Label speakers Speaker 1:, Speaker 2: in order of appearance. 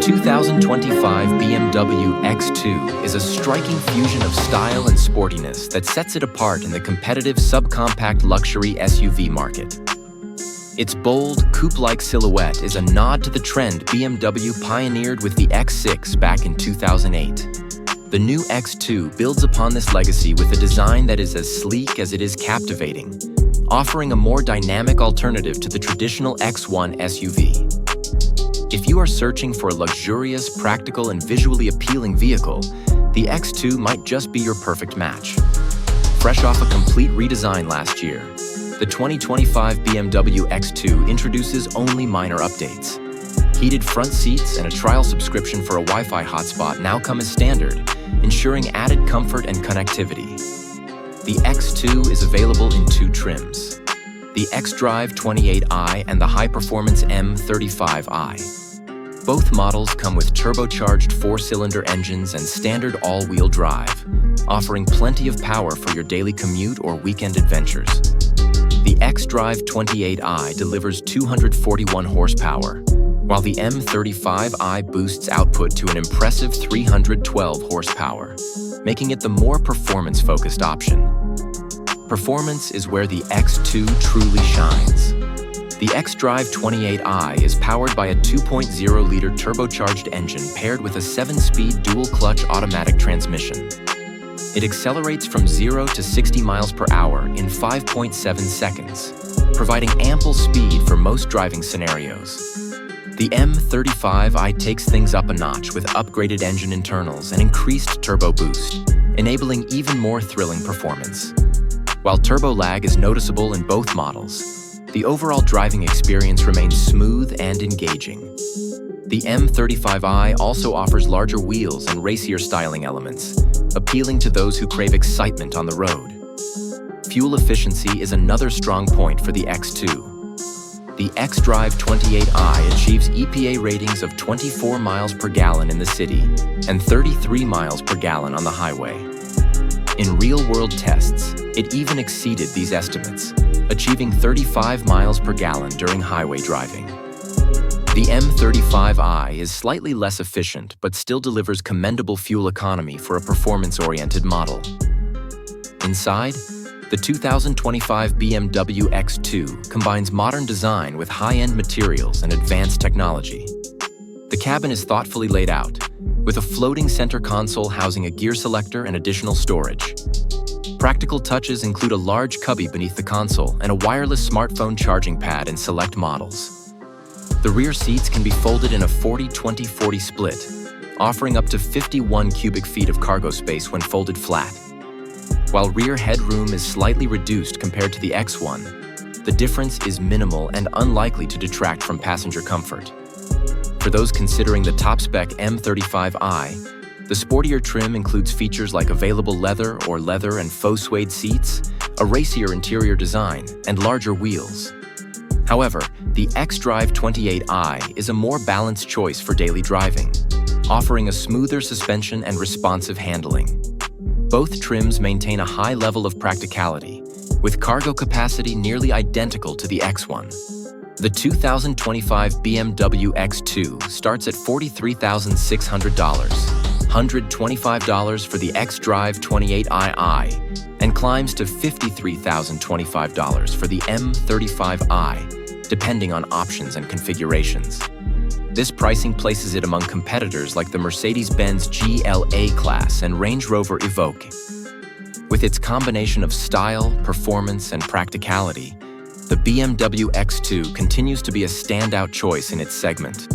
Speaker 1: 2025 BMW X2 is a striking fusion of style and sportiness that sets it apart in the competitive subcompact luxury SUV market. Its bold, coupe-like silhouette is a nod to the trend BMW pioneered with the X6 back in 2008. The new X2 builds upon this legacy with a design that is as sleek as it is captivating, offering a more dynamic alternative to the traditional X1 SUV. If you are searching for a luxurious, practical, and visually appealing vehicle, the X2 might just be your perfect match. Fresh off a complete redesign last year, the 2025 BMW X2 introduces only minor updates. Heated front seats and a trial subscription for a Wi-Fi hotspot now come as standard, ensuring added comfort and connectivity. The X2 is available in two trims: the xDrive 28i and the high-performance M35i. Both models come with turbocharged 4-cylinder engines and standard all-wheel drive, offering plenty of power for your daily commute or weekend adventures. The xDrive 28i delivers 241 horsepower, while the M35i boosts output to an impressive 312 horsepower, making it the more performance-focused option. Performance is where the X2 truly shines. The xDrive 28i is powered by a 2.0-liter turbocharged engine paired with a 7-speed dual-clutch automatic transmission. It accelerates from 0 to 60 miles per hour in 5.7 seconds, providing ample speed for most driving scenarios. The M35i takes things up a notch with upgraded engine internals and increased turbo boost, enabling even more thrilling performance. While turbo lag is noticeable in both models, the overall driving experience remains smooth and engaging. The M35i also offers larger wheels and racier styling elements, appealing to those who crave excitement on the road. Fuel efficiency is another strong point for the X2. The xDrive 28i achieves EPA ratings of 24 miles per gallon in the city and 33 miles per gallon on the highway. In real-world tests, it even exceeded these estimates, achieving 35 miles per gallon during highway driving. The M35i is slightly less efficient but still delivers commendable fuel economy for a performance-oriented model. Inside, the 2025 BMW X2 combines modern design with high-end materials and advanced technology. The cabin is thoughtfully laid out, with a floating center console housing a gear selector and additional storage. Practical touches include a large cubby beneath the console and a wireless smartphone charging pad in select models. The rear seats can be folded in a 40-20-40 split, offering up to 51 cubic feet of cargo space when folded flat. While rear headroom is slightly reduced compared to the X1, the difference is minimal and unlikely to detract from passenger comfort. For those considering the top-spec M35i, the sportier trim includes features like available leather and faux suede seats, a racier interior design, and larger wheels. However, the xDrive 28i is a more balanced choice for daily driving, offering a smoother suspension and responsive handling. Both trims maintain a high level of practicality, with cargo capacity nearly identical to the X1. The 2025 BMW X2 starts at $43,600, $125 for the xDrive 28i, and climbs to $53,025 for the M35i, depending on options and configurations. This pricing places it among competitors like the Mercedes-Benz GLA class and Range Rover Evoque. With its combination of style, performance, and practicality, the BMW X2 continues to be a standout choice in its segment.